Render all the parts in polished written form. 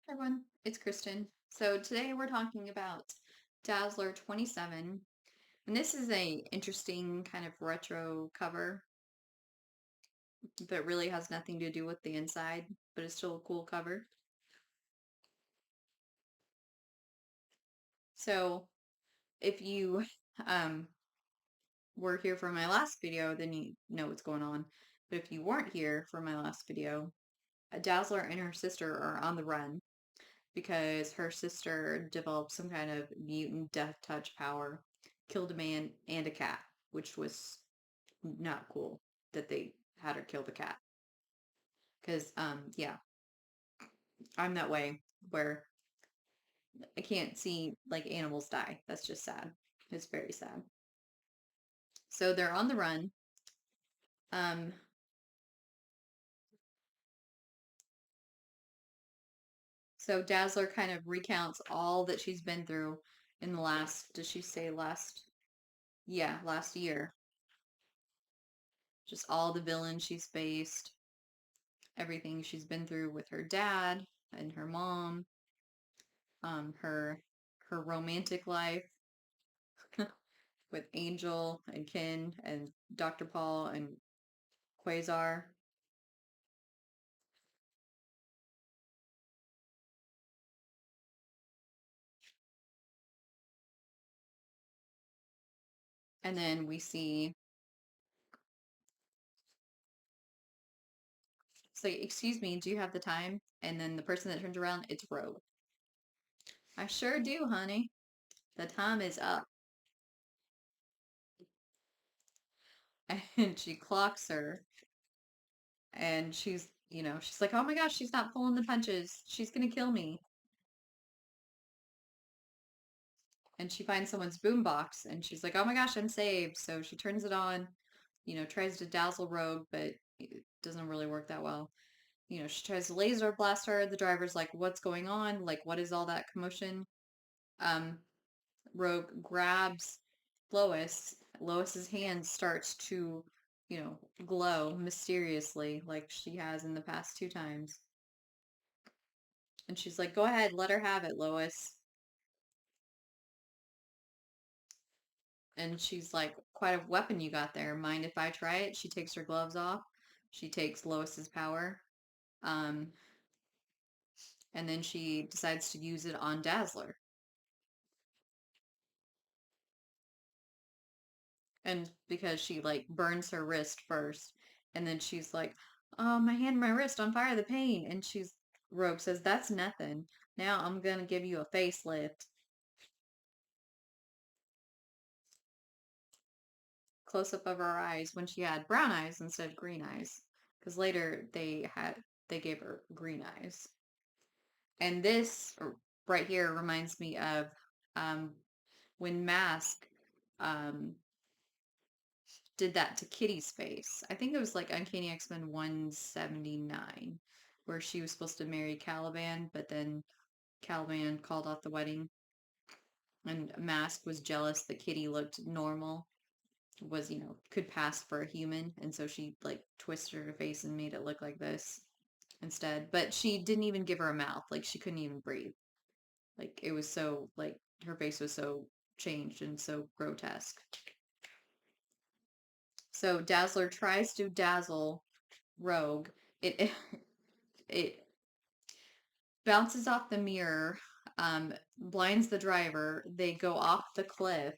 Hi everyone, it's Kristen. So today we're talking about Dazzler 27, and this is a interesting kind of retro cover that really has nothing to do with the inside, but it's still a cool cover. So if you um, were here for my last video, then you know what's going on. But if you weren't here for my last video, Dazzler and her sister are on the run because her sister developed some kind of mutant death touch power, killed a man and a cat, which was not cool that they had her kill the cat. Because, yeah, I'm that way where I can't see like animals die. That's just sad. It's very sad. So they're on the run. Um, so Dazzler kind of recounts all that she's been through in the last, does she say last? Yeah, last year. Just all the villains she's faced, everything she's been through with her dad and her mom, her romantic life with Angel and Ken and Dr. Paul and Quasar. And then we see, say, excuse me, do you have the time? And then the person that turns around, it's Rogue. I sure do, honey. The time is up. And she clocks her and she's like, oh my gosh, she's not pulling the punches. She's gonna kill me. And she finds someone's boombox and she's like, oh my gosh, I'm saved. So she turns it on, tries to dazzle Rogue, but it doesn't really work that well. She tries to laser blast her. The driver's like, what's going on? Like, what is all that commotion? Um, Rogue grabs Lois. Lois's hand starts to, glow mysteriously like she has in the past two times. And she's like, go ahead, let her have it, Lois. And she's like, quite a weapon you got there. Mind if I try it? She takes her gloves off. She takes Lois's power. Um, and then she decides to use it on Dazzler. And because she like burns her wrist first, and then she's like, "Oh, my hand, my wrist on fire, the pain." And Rogue says, "That's nothing. Now I'm gonna give you a facelift." Close up of her eyes when she had brown eyes instead of green eyes, because later they gave her green eyes. And this right here reminds me of um, when Mask um, did that to Kitty's face. I think it was like Uncanny X-Men 179, where she was supposed to marry Caliban, but then Caliban called off the wedding, and Mask was jealous that Kitty looked normal, was, could pass for a human, and so she like twisted her face and made it look like this instead. But she didn't even give her a mouth, like she couldn't even breathe. Like it was so like her face was so changed and so grotesque. So Dazzler tries to dazzle Rogue. It it bounces off the mirror, blinds the driver. They go off the cliff,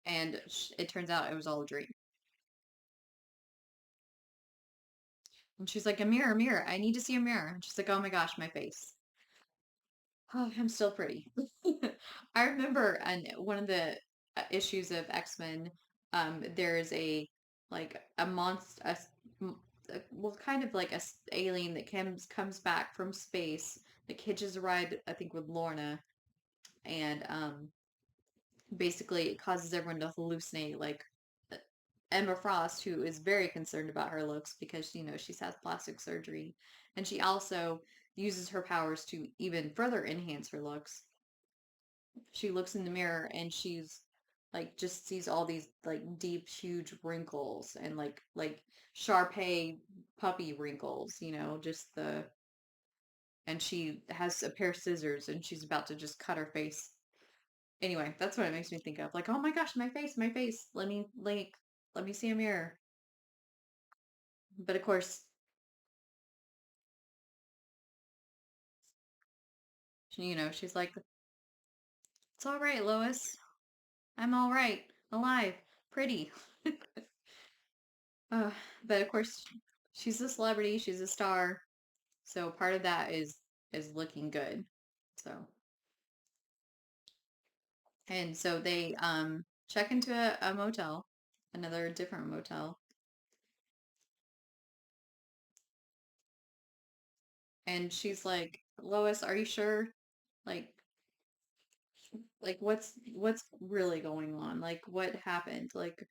and it turns out it was all a dream. And she's like, "A mirror, a mirror. I need to see a mirror." And she's like, "Oh my gosh, my face. Oh, I'm still pretty." I remember on one of the issues of X-Men, there's like a monster, well, kind of like alien that comes back from space, that hitches a ride, I think, with Lorna, and basically it causes everyone to hallucinate. Like uh, Emma Frost, who is very concerned about her looks because she's had plastic surgery, and she also uses her powers to even further enhance her looks. She looks in the mirror and she's like just sees all these like deep, huge wrinkles and like Sharpay puppy wrinkles, just and she has a pair of scissors and she's about to just cut her face. Anyway, that's what it makes me think of. Like, oh my gosh, my face, my face. Let me see a mirror. But of course, she's like, it's all right, Lois. I'm all right, alive, pretty. Uh, but of course, she's a celebrity, she's a star. So part of that is looking good. So and so they check into a motel, another different motel, and she's like, Lois, are you sure? Like what's really going on? Like what happened? Like,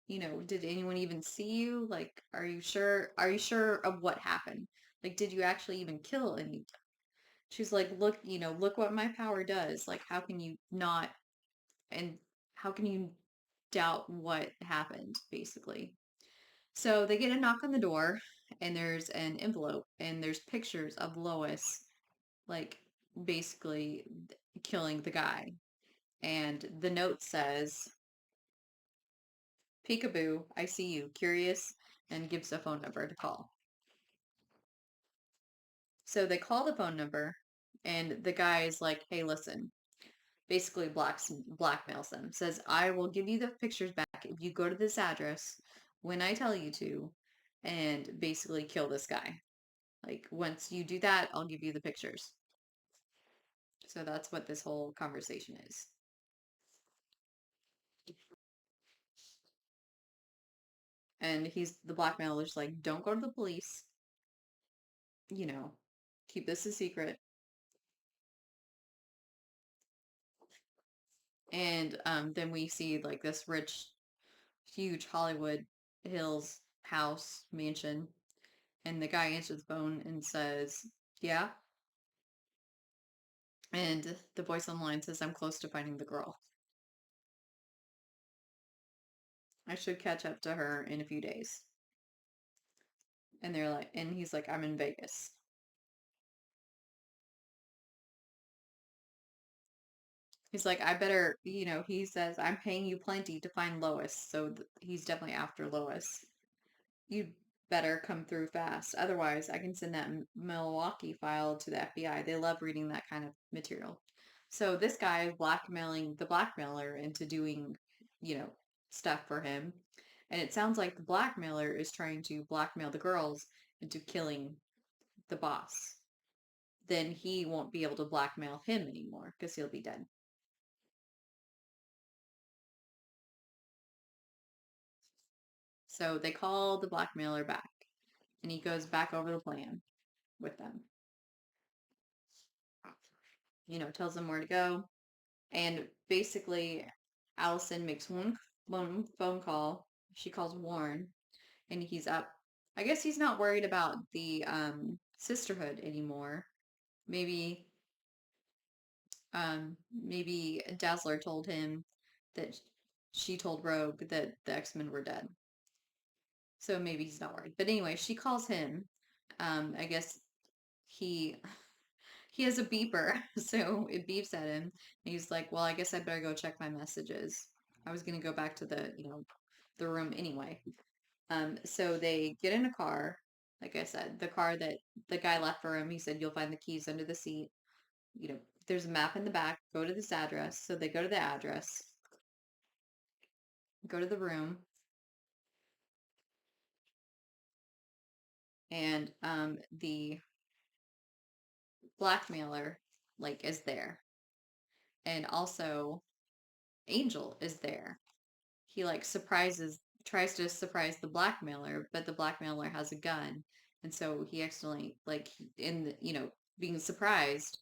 did anyone even see you? Like, are you sure? Are you sure of what happened? Like, did you actually even kill any? She's like, look, look what my power does. Like, how can you not and how can you doubt what happened, basically? So they get a knock on the door, and there's an envelope, and there's pictures of Lois, like basically killing the guy. And the note says, Peekaboo, I see you, curious, and gives a phone number to call. So they call the phone number, and the guy is like, hey, listen, basically blackmails them, says, I will give you the pictures back if you go to this address when I tell you to, and basically kill this guy. Like, once you do that, I'll give you the pictures. So that's what this whole conversation is. And the blackmailer's like, don't go to the police, you know, keep this a secret. And then we see like this rich, huge Hollywood Hills house mansion. And the guy answers the phone and says, yeah. And the voice on the line says, I'm close to finding the girl. I should catch up to her in a few days. And he's like, I'm in Vegas. He's like, I better, he says, I'm paying you plenty to find Lois. So he's definitely after Lois. You better come through fast. Otherwise, I can send that Milwaukee file to the FBI. They love reading that kind of material. So this guy is blackmailing the blackmailer into doing, you know, stuff for him. And it sounds like the blackmailer is trying to blackmail the girls into killing the boss. Then he won't be able to blackmail him anymore because he'll be dead. So they call the blackmailer back and he goes back over the plan with them. Tells them where to go. And basically, Allison makes one phone call. She calls Warren, and he's up. I guess he's not worried about the sisterhood anymore. Maybe maybe Dazzler told him that she told Rogue that the X-Men were dead. So maybe he's not worried. But anyway, she calls him. I guess he he has a beeper, so it beeps at him. And he's like, "Well, I guess I better go check my messages. I was gonna go back to the room anyway." So they get in a car. Like I said, the car that the guy left for him. He said, "You'll find the keys under the seat." There's a map in the back. Go to this address. So they go to the address. Go to the room, and the blackmailer is there, and also Angel is there. He tries to surprise the blackmailer, but the blackmailer has a gun, and so he accidentally in being surprised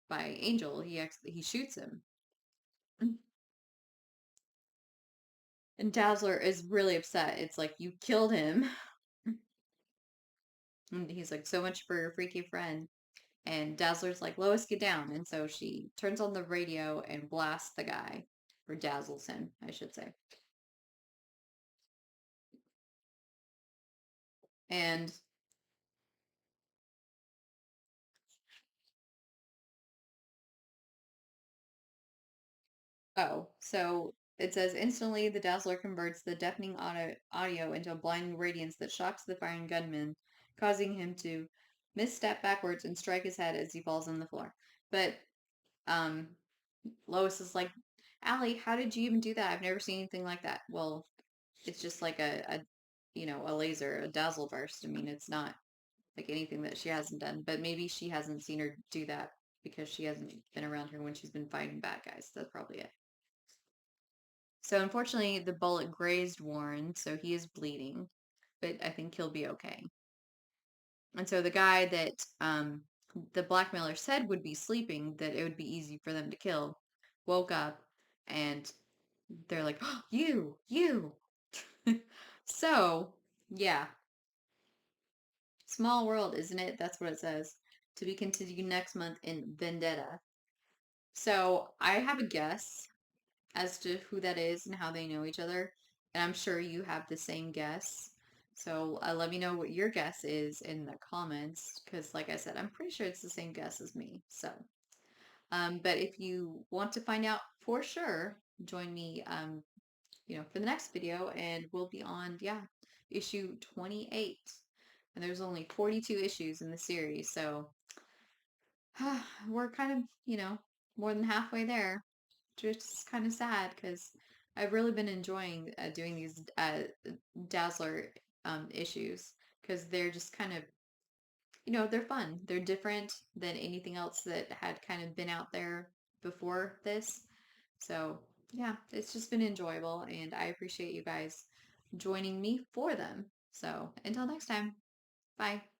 by Angel, he shoots him. And Dazzler is really upset. It's like, you killed him. And he's like, so much for your freaky friend. And Dazzler's like, Lois, get down. And so she turns on the radio and blasts the guy, or dazzles him, I should say. And Oh, so it says instantly the Dazzler converts the deafening audio into a blinding radiance that shocks the firing gunman, causing him to misstep backwards and strike his head as he falls on the floor. But um, Lois is like, Allie, how did you even do that? I've never seen anything like that. Well, it's just like a laser, a dazzle burst. I mean, it's not like anything that she hasn't done, but maybe she hasn't seen her do that because she hasn't been around her when she's been fighting bad guys. That's probably it. So unfortunately, the bullet grazed Warren, so he is bleeding, but I think he'll be okay. And so the guy that the blackmailer said would be sleeping, that it would be easy for them to kill, woke up and they're like, oh, you. So, yeah, small world, isn't it? That's what it says. To be continued next month in Vendetta. So I have a guess as to who that is and how they know each other. And I'm sure you have the same guess. So let me know what your guess is in the comments because, like I said, I'm pretty sure it's the same guess as me. So, but if you want to find out for sure, join me, for the next video, and we'll be on, yeah, issue 28. And there's only 42 issues in the series, so we're kind of, more than halfway there. Just kind of sad because I've really been enjoying doing these Dazzler issues because they're just kind of, they're fun. They're different than anything else that had kind of been out there before this. So, yeah, it's just been enjoyable, and I appreciate you guys joining me for them. So, until next time, bye.